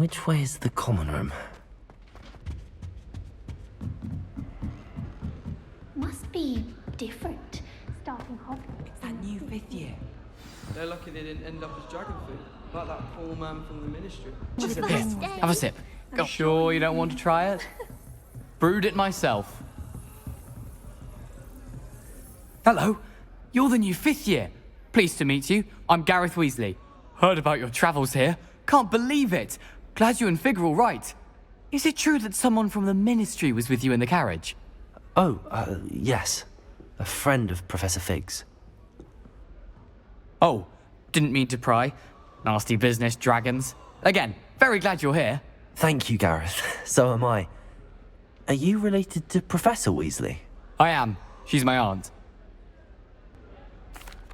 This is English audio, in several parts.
Which way is the common room? Must be different. Starting Hogwarts. It's that new 5th year. They're lucky they didn't end up as dragon food, like that poor man from the ministry. Just a bit. Have a sip. Go. Sure you don't want to try it? Brewed it myself. Hello. You're the new 5th year. Pleased to meet you. I'm Gareth Weasley. Heard about your travels here. Can't believe it. Glad you and Fig are all right. Is it true that someone from the ministry was with you in the carriage? Oh, yes. A friend of Professor Fig's. Oh, didn't mean to pry. Nasty business, dragons. Again, very glad you're here. Thank you, Gareth. So am I. Are you related to Professor Weasley? I am. She's my aunt.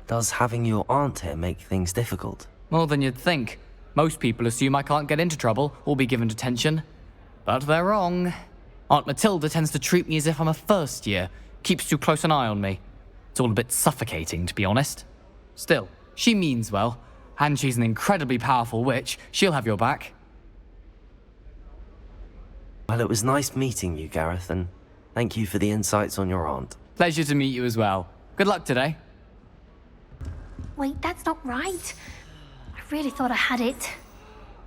Does having your aunt here make things difficult? More than you'd think. Most people assume I can't get into trouble or be given detention. But they're wrong. Aunt Matilda tends to treat me as if I'm a first year. Keeps too close an eye on me. It's all a bit suffocating, to be honest. Still, she means well. And she's an incredibly powerful witch. She'll have your back. Well, it was nice meeting you, Gareth, and thank you for the insights on your aunt. Pleasure to meet you as well. Good luck today. Wait, that's not right. I really thought I had it.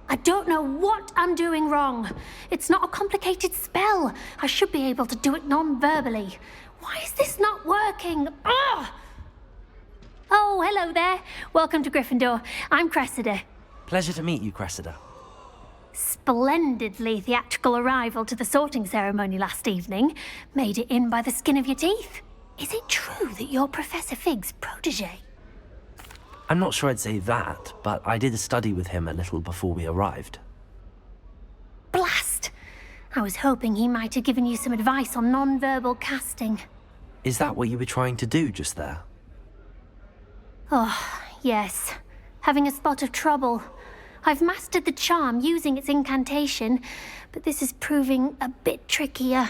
I don't know what I'm doing wrong. It's not a complicated spell. I should be able to do it non-verbally. Why is this not working? Ugh! Oh, hello there. Welcome to Gryffindor. I'm Cressida. Pleasure to meet you, Cressida. Splendidly theatrical arrival to the sorting ceremony last evening. Made it in by the skin of your teeth. Is it true that you're Professor Fig's protege? I'm not sure I'd say that, but I did a study with him a little before we arrived. Blast! I was hoping he might have given you some advice on non-verbal casting. Is that what you were trying to do just there? Oh, yes. Having a spot of trouble. I've mastered the charm using its incantation, but this is proving a bit trickier.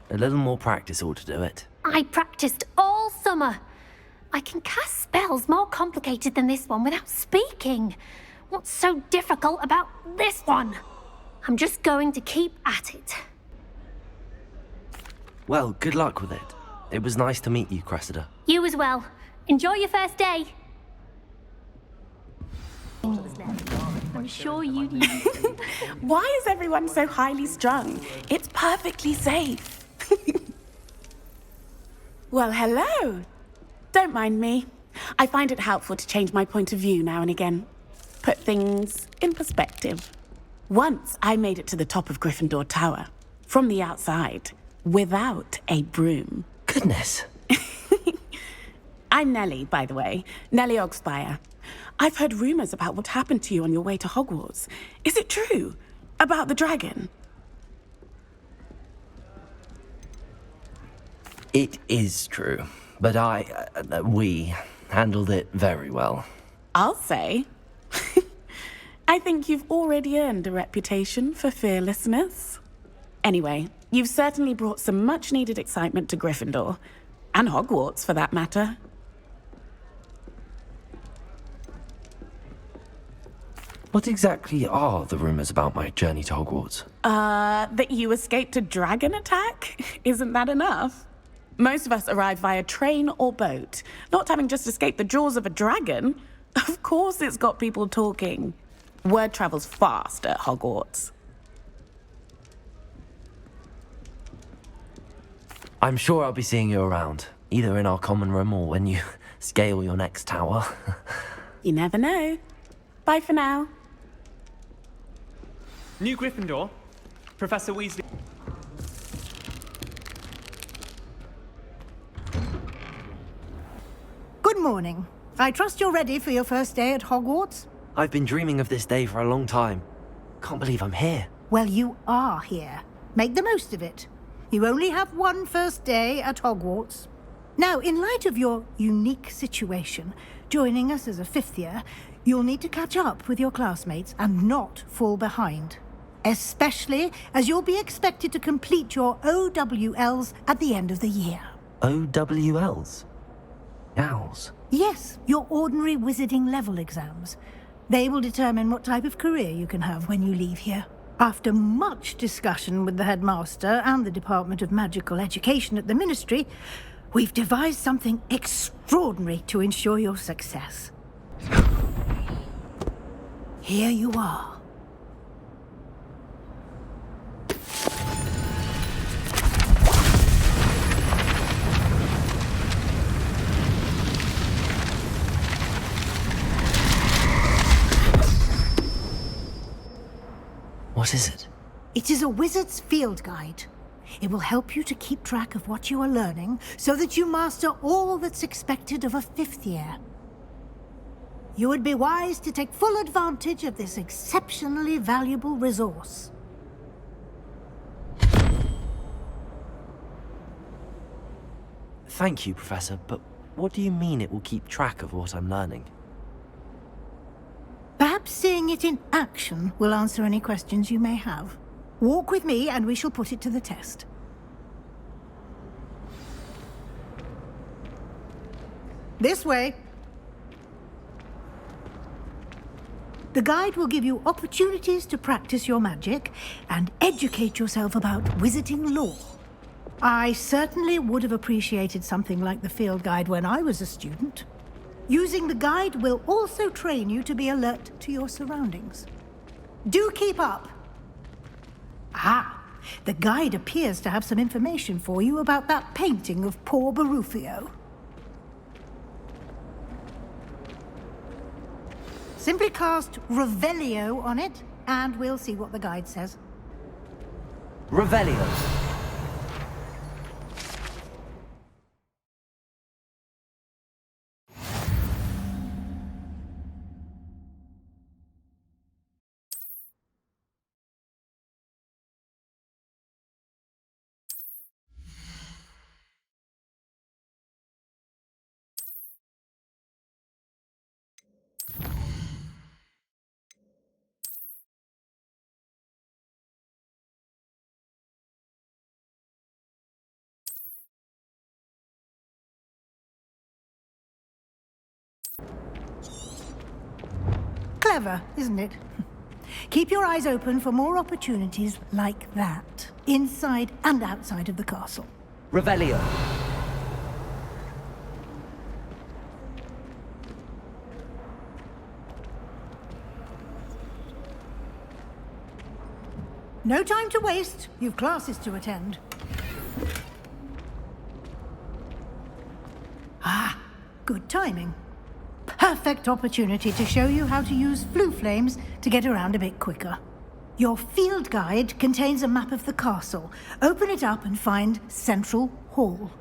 A little more practice ought to do it. I practiced all summer. I can cast spells more complicated than this one without speaking. What's so difficult about this one? I'm just going to keep at it. Well, good luck with it. It was nice to meet you, Cressida. You as well. Enjoy your first day. I'm sure you do. Why is everyone so highly strung? It's perfectly safe. Well, hello. Don't mind me. I find it helpful to change my point of view now and again. Put things in perspective. Once I made it to the top of Gryffindor Tower, from the outside, without a broom. Goodness. I'm Nellie, by the way. Nellie Ogspire. I've heard rumors about what happened to you on your way to Hogwarts. Is it true? About the dragon? It is true, but we handled it very well. I'll say. I think you've already earned a reputation for fearlessness. Anyway, you've certainly brought some much-needed excitement to Gryffindor. And Hogwarts, for that matter. What exactly are the rumors about my journey to Hogwarts? That you escaped a dragon attack? Isn't that enough? Most of us arrive via train or boat, not having just escaped the jaws of a dragon. Of course it's got people talking. Word travels fast at Hogwarts. I'm sure I'll be seeing you around, either in our common room or when you scale your next tower. You never know. Bye for now. New Gryffindor, Professor Weasley. Good morning. I trust you're ready for your first day at Hogwarts? I've been dreaming of this day for a long time. Can't believe I'm here. Well, you are here. Make the most of it. You only have one first day at Hogwarts. Now, in light of your unique situation, joining us as a fifth year, you'll need to catch up with your classmates and not fall behind. Especially as you'll be expected to complete your OWLs at the end of the year. OWLs? Owls? Yes, your ordinary wizarding level exams. They will determine what type of career you can have when you leave here. After much discussion with the headmaster and the Department of Magical Education at the Ministry, we've devised something extraordinary to ensure your success. Here you are. What is it? It is a wizard's field guide. It will help you to keep track of what you are learning so that you master all that's expected of a 5th year. You would be wise to take full advantage of this exceptionally valuable resource. Thank you, Professor, but what do you mean it will keep track of what I'm learning? Perhaps seeing it in action will answer any questions you may have. Walk with me and we shall put it to the test. This way. The guide will give you opportunities to practice your magic and educate yourself about wizarding lore. I certainly would have appreciated something like the field guide when I was a student. Using the guide will also train you to be alert to your surroundings. Do keep up. Ah, the guide appears to have some information for you about that painting of poor Barufio. Simply cast Revelio on it, and we'll see what the guide says. Revelio. Clever, isn't it? Keep your eyes open for more opportunities like that, inside and outside of the castle. Revelio. No time to waste. You've classes to attend. Ah, good timing. Perfect opportunity to show you how to use flue flames to get around a bit quicker. Your field guide contains a map of the castle. Open it up and find Central Hall.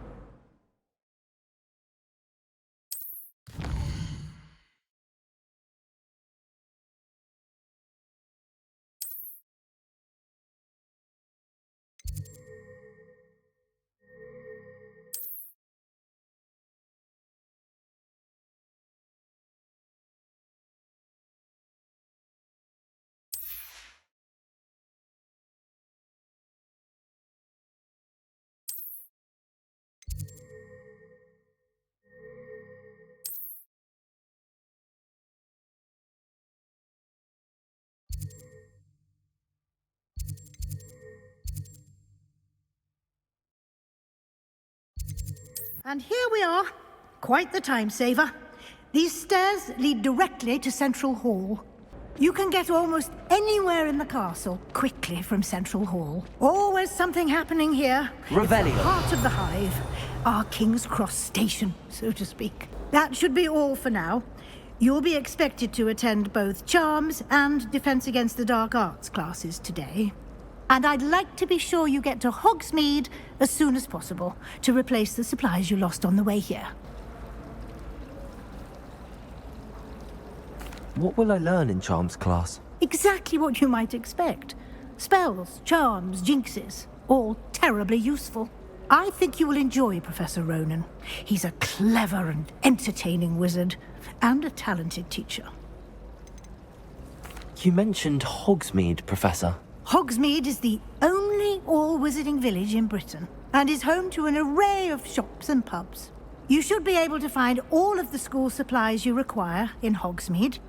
And here we are. Quite the time saver. These stairs lead directly to Central Hall. You can get almost anywhere in the castle quickly from Central Hall. Always something happening here. Revelio. It's the heart of the hive. Our King's Cross station, so to speak. That should be all for now. You'll be expected to attend both Charms and Defense Against the Dark Arts classes today. And I'd like to be sure you get to Hogsmeade as soon as possible to replace the supplies you lost on the way here. What will I learn in Charms class? Exactly what you might expect. Spells, charms, jinxes, all terribly useful. I think you will enjoy Professor Ronan. He's a clever and entertaining wizard, and a talented teacher. You mentioned Hogsmeade, Professor. Hogsmeade is the only all-wizarding village in Britain, and is home to an array of shops and pubs. You should be able to find all of the school supplies you require in Hogsmeade.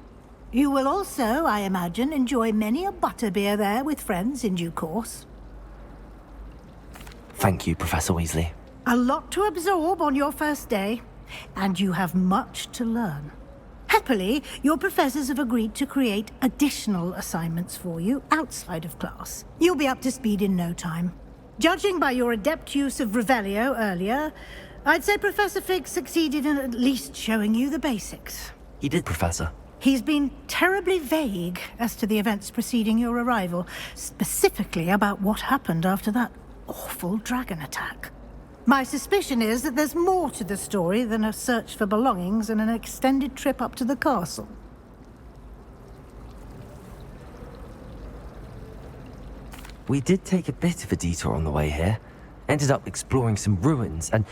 You will also, I imagine, enjoy many a butterbeer there with friends in due course. Thank you, Professor Weasley. A lot to absorb on your first day, and you have much to learn. Happily, your professors have agreed to create additional assignments for you outside of class. You'll be up to speed in no time. Judging by your adept use of Revelio earlier, I'd say Professor Fig succeeded in at least showing you the basics. He did, Professor. He's been terribly vague as to the events preceding your arrival, specifically about what happened after that awful dragon attack. My suspicion is that there's more to the story than a search for belongings and an extended trip up to the castle. We did take a bit of a detour on the way here. Ended up exploring some ruins and...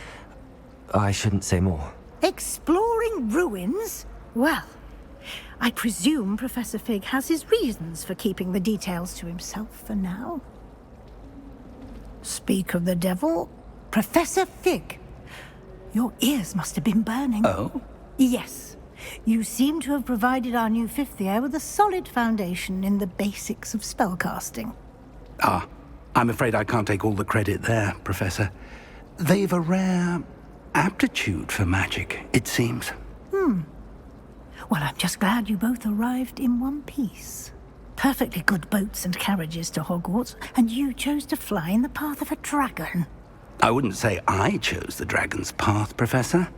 I shouldn't say more. Exploring ruins? Well, I presume Professor Fig has his reasons for keeping the details to himself for now. Speak of the devil, Professor Fig. Your ears must have been burning. Oh? Yes. You seem to have provided our new fifth year with a solid foundation in the basics of spellcasting. Ah, I'm afraid I can't take all the credit there, Professor. They've a rare aptitude for magic, it seems. Well, I'm just glad you both arrived in one piece. Perfectly good boats and carriages to Hogwarts, and you chose to fly in the path of a dragon. I wouldn't say I chose the dragon's path, Professor.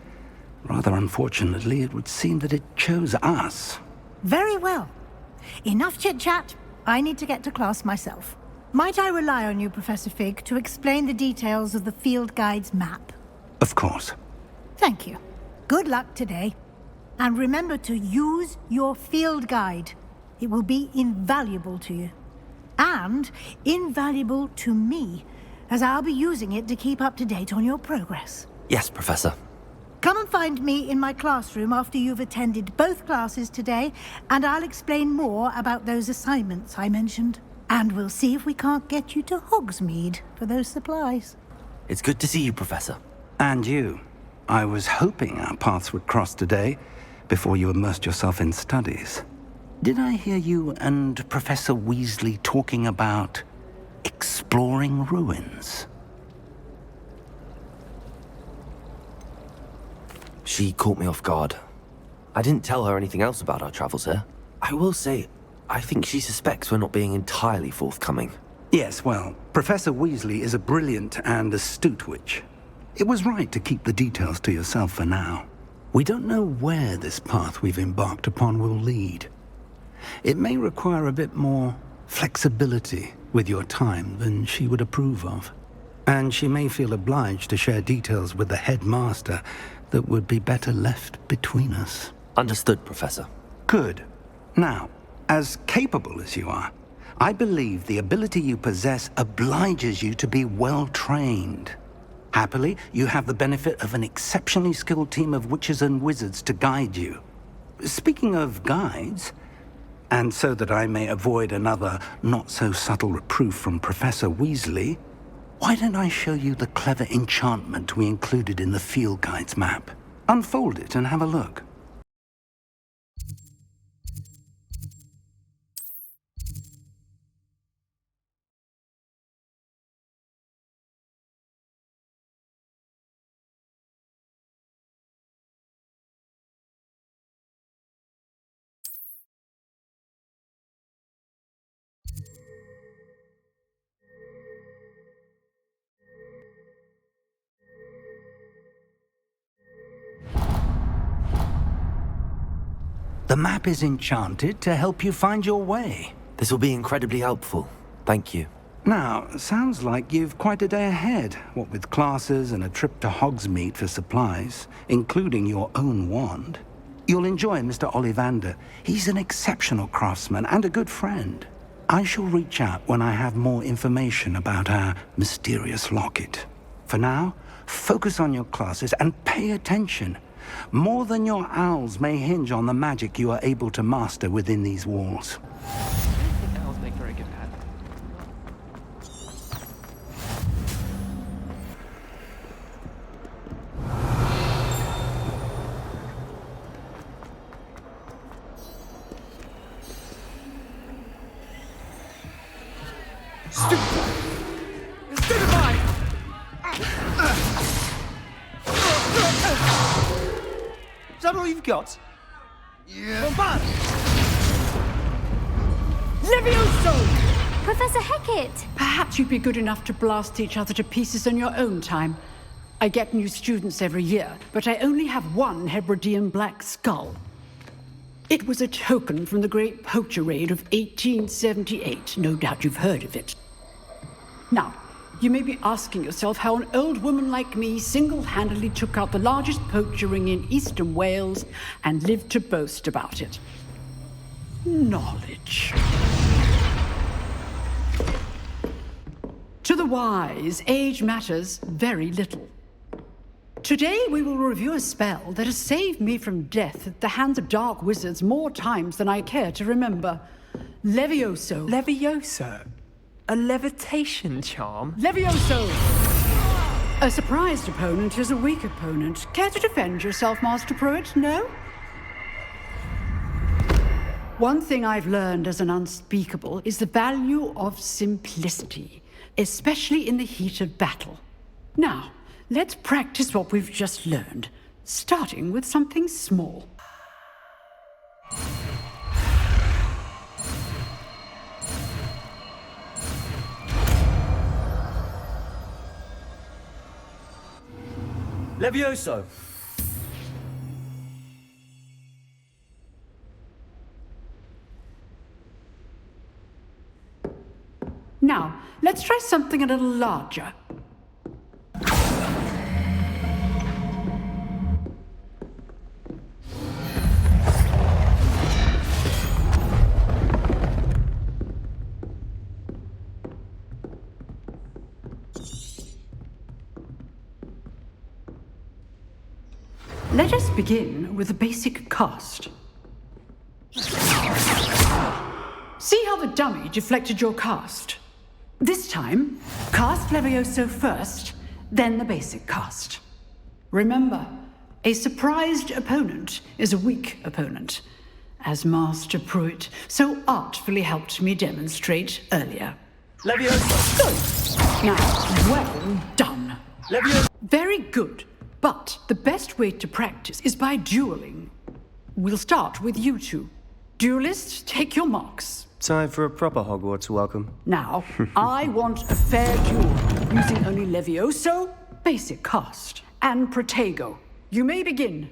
Rather unfortunately, it would seem that it chose us. Very well. Enough chit-chat. I need to get to class myself. Might I rely on you, Professor Fig, to explain the details of the field guide's map? Of course. Thank you. Good luck today. And remember to use your field guide. It will be invaluable to you. And invaluable to me, as I'll be using it to keep up to date on your progress. Yes, Professor. Come and find me in my classroom after you've attended both classes today, and I'll explain more about those assignments I mentioned. And we'll see if we can't get you to Hogsmeade for those supplies. It's good to see you, Professor. And you. I was hoping our paths would cross today, before you immersed yourself in studies. Did I hear you and Professor Weasley talking about exploring ruins? She caught me off guard. I didn't tell her anything else about our travels here. I will say, I think she suspects we're not being entirely forthcoming. Yes, well, Professor Weasley is a brilliant and astute witch. It was right to keep the details to yourself for now. We don't know where this path we've embarked upon will lead. It may require a bit more flexibility with your time than she would approve of. And she may feel obliged to share details with the headmaster that would be better left between us. Understood, Professor. Good. Now, as capable as you are, I believe the ability you possess obliges you to be well trained. Happily, you have the benefit of an exceptionally skilled team of witches and wizards to guide you. Speaking of guides, and so that I may avoid another not-so-subtle reproof from Professor Weasley, why don't I show you the clever enchantment we included in the field guide's map? Unfold it and have a look. The map is enchanted to help you find your way. This will be incredibly helpful. Thank you. Now, sounds like you've quite a day ahead, what with classes and a trip to Hogsmeade for supplies, including your own wand. You'll enjoy Mr. Ollivander. He's an exceptional craftsman and a good friend. I shall reach out when I have more information about our mysterious locket. For now, focus on your classes and pay attention. More than your owls may hinge on the magic you are able to master within these walls. I think owls make very good pets. Stupefy! Is that all you've got? Yeah. Bombard! Levioso! Professor Hecat! Perhaps you'd be good enough to blast each other to pieces in your own time. I get new students every year, but I only have one Hebridean black skull. It was a token from the Great Poacher Raid of 1878. No doubt you've heard of it. Now, you may be asking yourself how an old woman like me single-handedly took out the largest poacher ring in eastern Wales and lived to boast about it. Knowledge. To the wise, age matters very little. Today we will review a spell that has saved me from death at the hands of dark wizards more times than I care to remember. Levioso. Levioso? A levitation charm? Levioso! A surprised opponent is a weak opponent. Care to defend yourself, Master Pruitt? No? One thing I've learned as an unspeakable is the value of simplicity, especially in the heat of battle. Now, let's practice what we've just learned, starting with something small. Levioso! Now, let's try something a little larger. Let us begin with a basic cast. See how the dummy deflected your cast? This time, cast Levioso first, then the basic cast. Remember, a surprised opponent is a weak opponent, as Master Pruitt so artfully helped me demonstrate earlier. Levioso! Good. Now, well done. Levioso! Very good. But the best way to practice is by dueling. We'll start with you two. Duelists, take your marks. Time for a proper Hogwarts welcome. Now, I want a fair duel, using only Levioso, basic cast, and Protego. You may begin.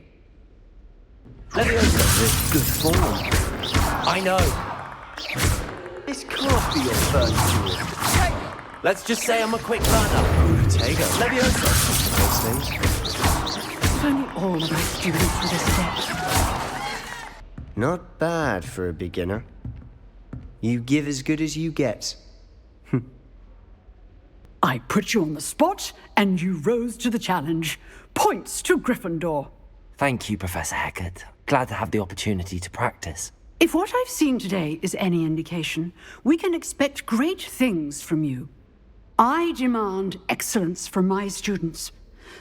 Levioso is good form. I know. This can't be your first duel. Let's just say I'm a quick learner. Protego. Levioso. Those things. If only all of my students would accept. Not bad for a beginner. You give as good as you get. I put you on the spot, and you rose to the challenge. Points to Gryffindor. Thank you, Professor Hecat. Glad to have the opportunity to practice. If what I've seen today is any indication, we can expect great things from you. I demand excellence from my students.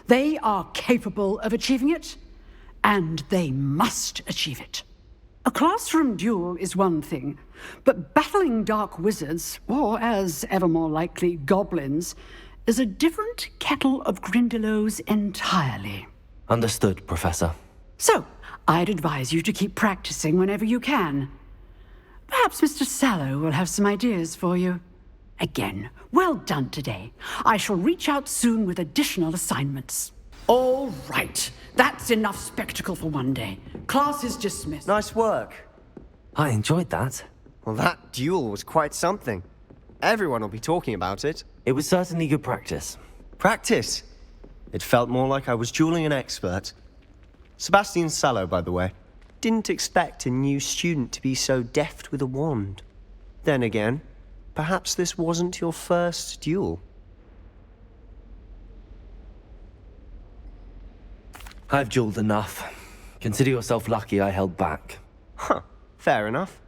They are capable of achieving it, and they must achieve it. A classroom duel is one thing, but battling dark wizards, or as ever more likely, goblins, is a different kettle of Grindylows entirely. Understood, Professor. So, I'd advise you to keep practicing whenever you can. Perhaps Mr. Sallow will have some ideas for you. Again, well done today. I shall reach out soon with additional assignments. All right, that's enough spectacle for one day. Class is dismissed. Nice work. I enjoyed that. Well, that duel was quite something. Everyone will be talking about it. It was certainly good practice. Practice? It felt more like I was dueling an expert. Sebastian Sallow, by the way. Didn't expect a new student to be so deft with a wand. Then again, perhaps this wasn't your first duel. I've dueled enough. Consider yourself lucky I held back. Huh, fair enough.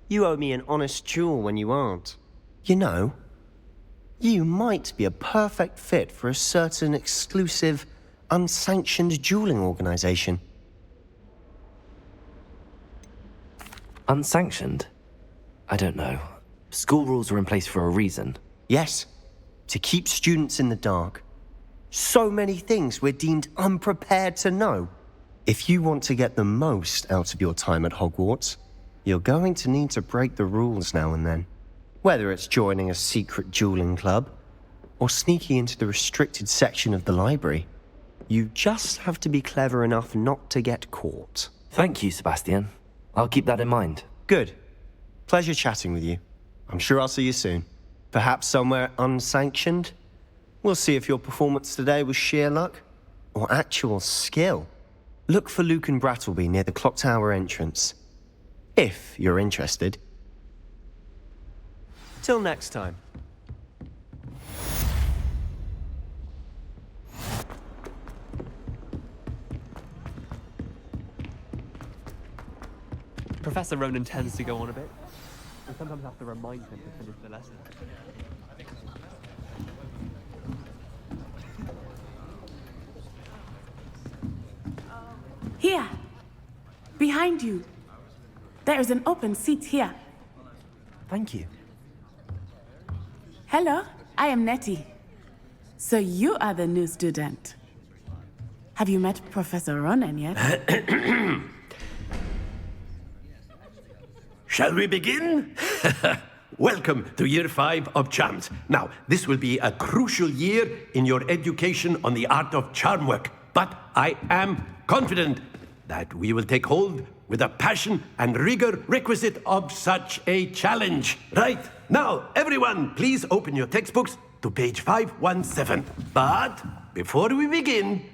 You owe me an honest duel when you aren't. You know, you might be a perfect fit for a certain exclusive, unsanctioned dueling organization. Unsanctioned? I don't know. School rules are in place for a reason. Yes, to keep students in the dark. So many things we're deemed unprepared to know. If you want to get the most out of your time at Hogwarts, you're going to need to break the rules now and then. Whether it's joining a secret dueling club, or sneaking into the restricted section of the library, you just have to be clever enough not to get caught. Thank you, Sebastian. I'll keep that in mind. Good. Pleasure chatting with you. I'm sure I'll see you soon. Perhaps somewhere unsanctioned? We'll see if your performance today was sheer luck or actual skill. Look for Luke and Brattleby near the clock tower entrance. If you're interested. Till next time. Professor Ronan tends to go on a bit. I sometimes have to remind him to finish the lesson. Here. Behind you. There is an open seat here. Thank you. Hello, I am Nettie. So you are the new student. Have you met Professor Ronan yet? Shall we begin? Welcome to Year 5 of Charms. Now, this will be a crucial year in your education on the art of charm work. But I am confident that we will take hold with the passion and rigor requisite of such a challenge. Right, now, everyone, please open your textbooks to page 517. But before we begin,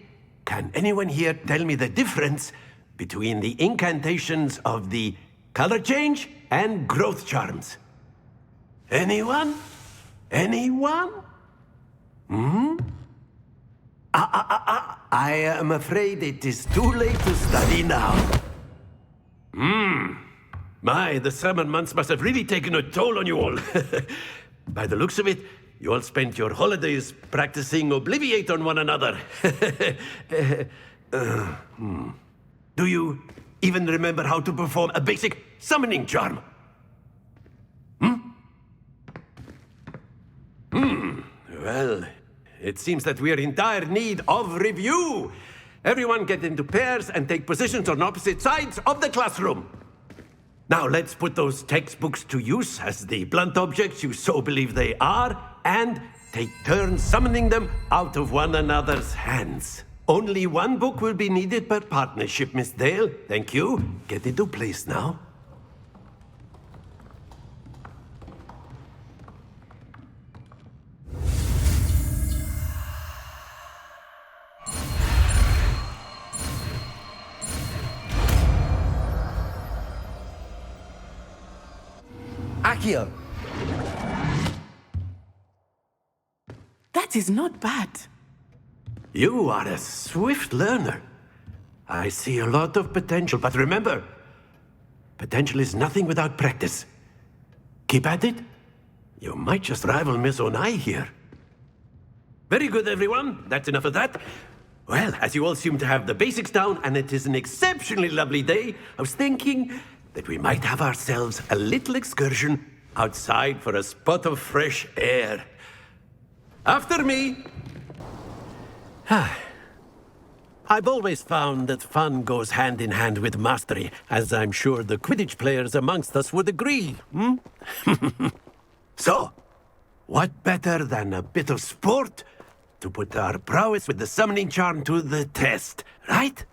can anyone here tell me the difference between the incantations of the color change and growth charms? Anyone? Anyone? I am afraid it is too late to study now. My, the summer months must have really taken a toll on you all. By the looks of it, you all spent your holidays practicing Obliviate on one another. Do you even remember how to perform a basic summoning charm? Well, it seems that we are in dire need of review. Everyone get into pairs and take positions on opposite sides of the classroom. Now let's put those textbooks to use as the blunt objects you so believe they are, and take turns summoning them out of one another's hands. Only one book will be needed per partnership, Miss Dale. Thank you. Get into place now. Accio! That is not bad. You are a swift learner. I see a lot of potential, but remember, potential is nothing without practice. Keep at it. You might just rival Miss Onai here. Very good, everyone. That's enough of that. Well, as you all seem to have the basics down, and it is an exceptionally lovely day, I was thinking that we might have ourselves a little excursion outside for a spot of fresh air. After me. I've always found that fun goes hand in hand with mastery, as I'm sure the Quidditch players amongst us would agree. So, what better than a bit of sport to put our prowess with the summoning charm to the test, right?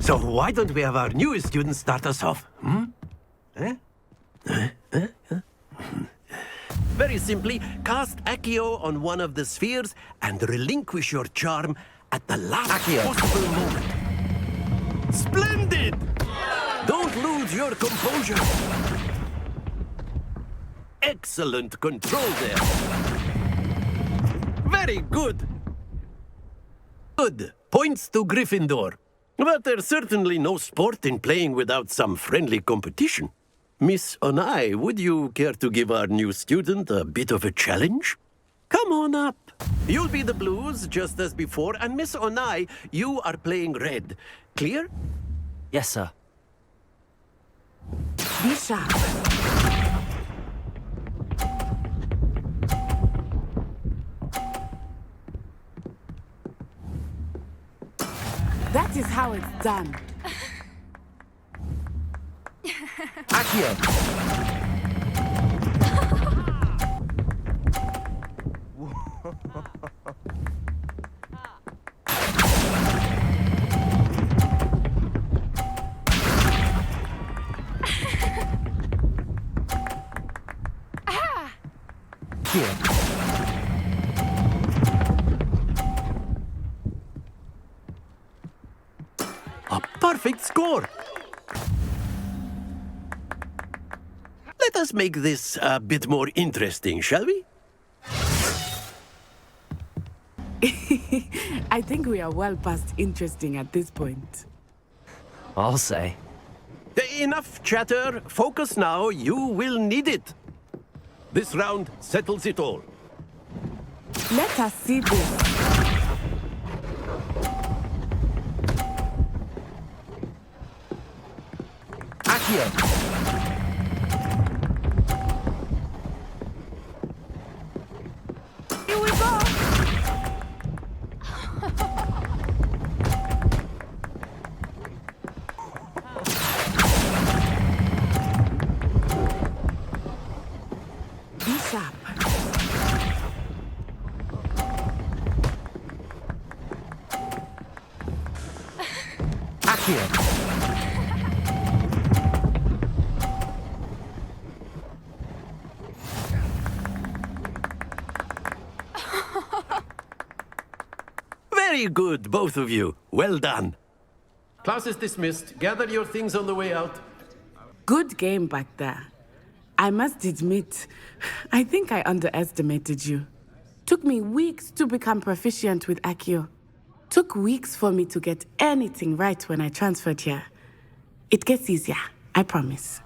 So why don't we have our newest student start us off? Very simply, cast Accio on one of the spheres and relinquish your charm at the last possible moment. Splendid! Don't lose your composure. Excellent control there. Very good. Good. Points to Gryffindor. But there's certainly no sport in playing without some friendly competition. Miss Onai, would you care to give our new student a bit of a challenge? Come on up. You'll be the blues just as before, and Miss Onai, you are playing red. Clear? Yes, sir. Be sharp. That is how it's done. Accio! Here. A perfect score. Let us make this a bit more interesting, shall we? I think we are well past interesting at this point. I'll say. Enough chatter. Focus now. You will need it. This round settles it all. Let us see this. Accio! Here we go! Be sharp. Accio! Very good, both of you. Well done. Class is dismissed. Gather your things on the way out. Good game back there. I must admit, I think I underestimated you. Took me weeks to become proficient with Accio. Took weeks for me to get anything right when I transferred here. It gets easier, I promise.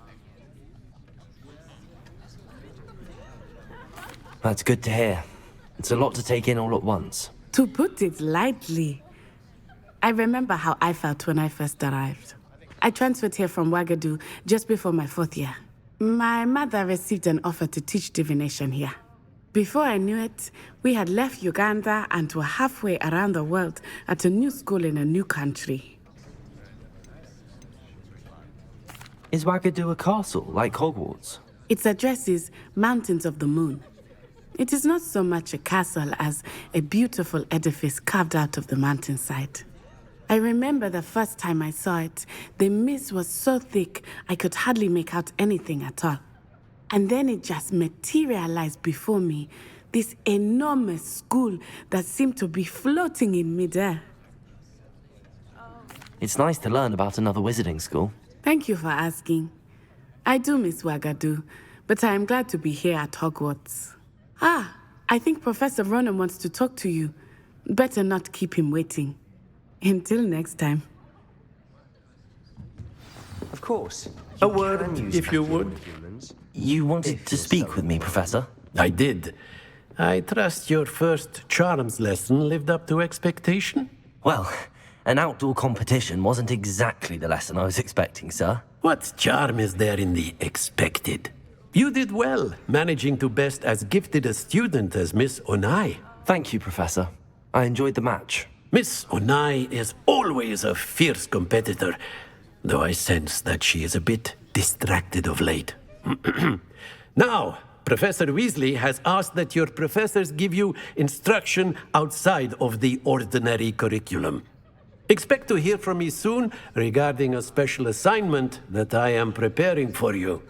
That's good to hear. It's a lot to take in all at once. To put it lightly, I remember how I felt when I first arrived. I transferred here from Ouagadougou just before my 4th year. My mother received an offer to teach divination here. Before I knew it, we had left Uganda and were halfway around the world at a new school in a new country. Is Ouagadougou a castle, like Hogwarts? Its address is Mountains of the Moon. It is not so much a castle as a beautiful edifice carved out of the mountainside. I remember the first time I saw it, the mist was so thick I could hardly make out anything at all. And then it just materialized before me, this enormous school that seemed to be floating in midair. It's nice to learn about another wizarding school. Thank you for asking. I do miss Ouagadougou, but I am glad to be here at Hogwarts. Ah, I think Professor Ronan wants to talk to you. Better not keep him waiting. Until next time. Of course. A word, if you would. You wanted to speak with me, Professor? I did. I trust your first charms lesson lived up to expectation? Well, an outdoor competition wasn't exactly the lesson I was expecting, sir. What charm is there in the expected? You did well, managing to best as gifted a student as Miss Onai. Thank you, Professor. I enjoyed the match. Miss Onai is always a fierce competitor, though I sense that she is a bit distracted of late. Now, Professor Weasley has asked that your professors give you instruction outside of the ordinary curriculum. Expect to hear from me soon regarding a special assignment that I am preparing for you.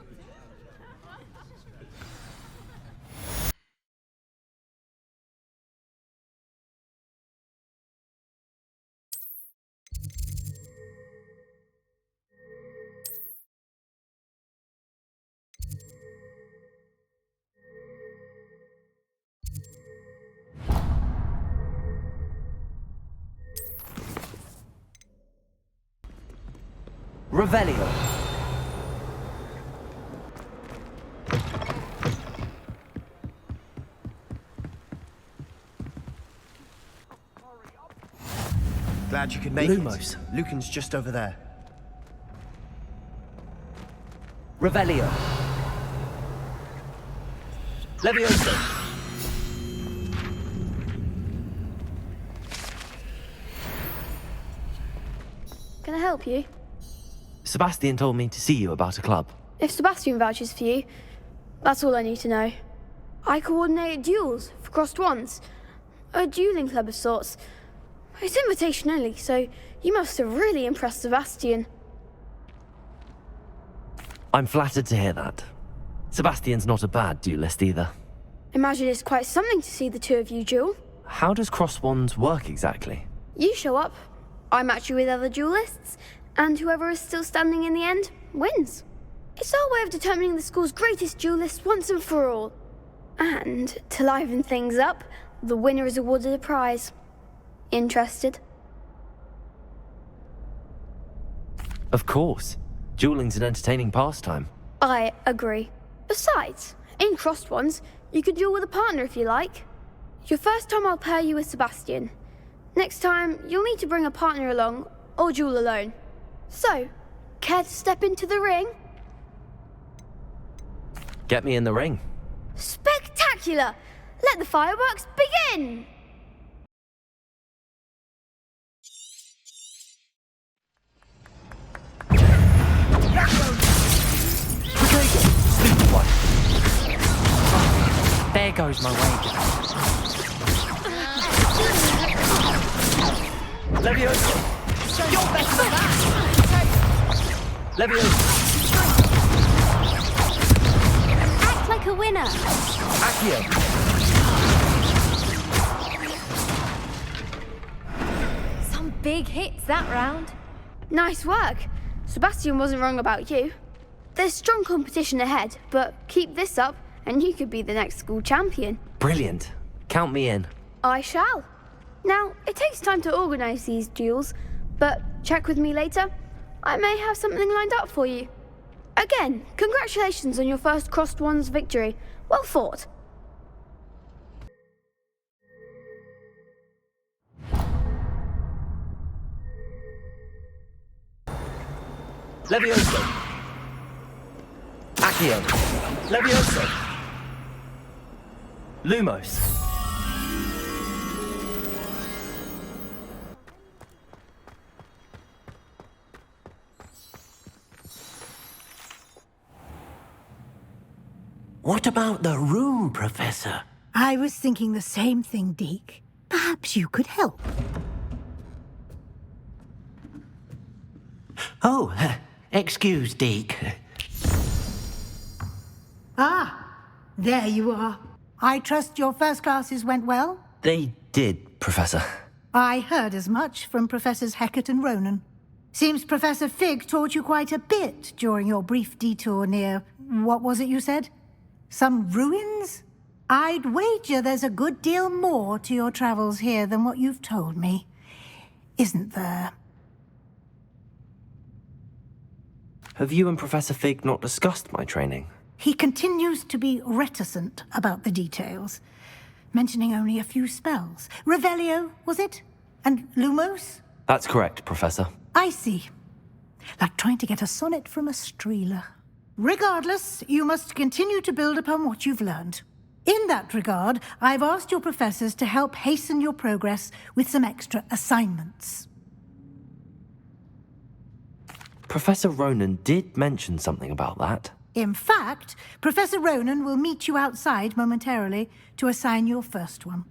Revelio. Glad you could make Lumos. it. Lucan's just over there. Revelio. Levioso. Can I help you? Sebastian told me to see you about a club. If Sebastian vouches for you, that's all I need to know. I coordinate duels for crossed wands. A dueling club of sorts. It's invitation only, so you must have really impressed Sebastian. I'm flattered to hear that. Sebastian's not a bad duelist either. Imagine it's quite something to see the two of you duel. How does cross wands work exactly? You show up, I match you with other duelists, and whoever is still standing in the end wins. It's our way of determining the school's greatest duelist once and for all. And to liven things up, the winner is awarded a prize. Interested? Of course. Dueling's an entertaining pastime. I agree. Besides, in crossed ones, you could duel with a partner if you like. Your first time I'll pair you with Sebastian. Next time, you'll need to bring a partner along, or duel alone. So, care to step into the ring? Get me in the ring. Spectacular! Let the fireworks begin! Stupid one. There goes my wager. Levioso. You're better than that! Levioso. Act like a winner! Accio. Some big hits that round. Nice work. Sebastian wasn't wrong about you. There's strong competition ahead, but keep this up and you could be the next school champion. Brilliant. Count me in. I shall. Now, it takes time to organise these duels, but check with me later. I may have something lined up for you. Again, congratulations on your first crossed wands victory. Well fought. Levioso. Accio. Levioso. Lumos. What about the room, Professor? I was thinking the same thing, Deke. Perhaps you could help. Oh, excuse, Deke. Ah, there you are. I trust your first classes went well? They did, Professor. I heard as much from Professors Hecat and Ronan. Seems Professor Fig taught you quite a bit during your brief detour near... what was it you said? Some ruins? I'd wager there's a good deal more to your travels here than what you've told me. Isn't there? Have you and Professor Fig not discussed my training? He continues to be reticent about the details, mentioning only a few spells. Revelio, was it? And Lumos? That's correct, Professor. I see. Like trying to get a sonnet from a streeler. Regardless, you must continue to build upon what you've learned. In that regard, I've asked your professors to help hasten your progress with some extra assignments. Professor Ronan did mention something about that. In fact, Professor Ronan will meet you outside momentarily to assign your first one.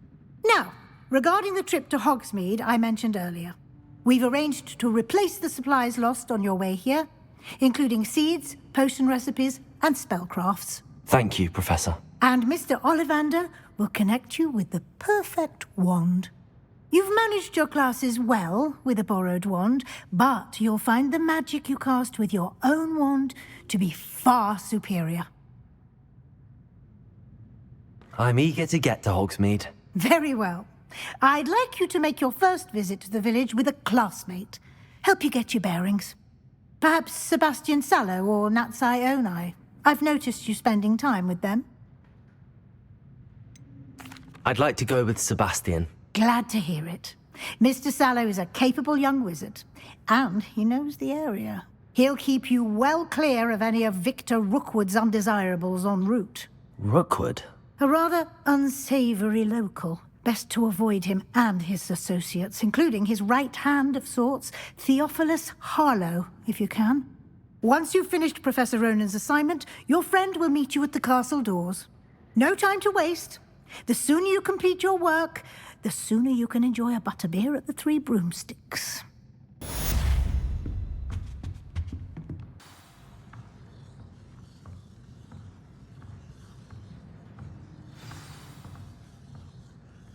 Now, regarding the trip to Hogsmeade I mentioned earlier, we've arranged to replace the supplies lost on your way here, including seeds, potion recipes, and spellcrafts. Thank you, Professor. And Mr. Ollivander will connect you with the perfect wand. You've managed your classes well with a borrowed wand, but you'll find the magic you cast with your own wand to be far superior. I'm eager to get to Hogsmeade. Very well. I'd like you to make your first visit to the village with a classmate. Help you get your bearings. Perhaps Sebastian Sallow or Natsai Onai. I've noticed you spending time with them. I'd like to go with Sebastian. Glad to hear it. Mr. Sallow is a capable young wizard, and he knows the area. He'll keep you well clear of any of Victor Rookwood's undesirables en route. Rookwood? A rather unsavoury local. Best to avoid him and his associates, including his right hand of sorts, Theophilus Harlow, if you can. Once you've finished Professor Ronan's assignment, your friend will meet you at the castle doors. No time to waste. The sooner you complete your work, the sooner you can enjoy a butterbeer at the Three Broomsticks.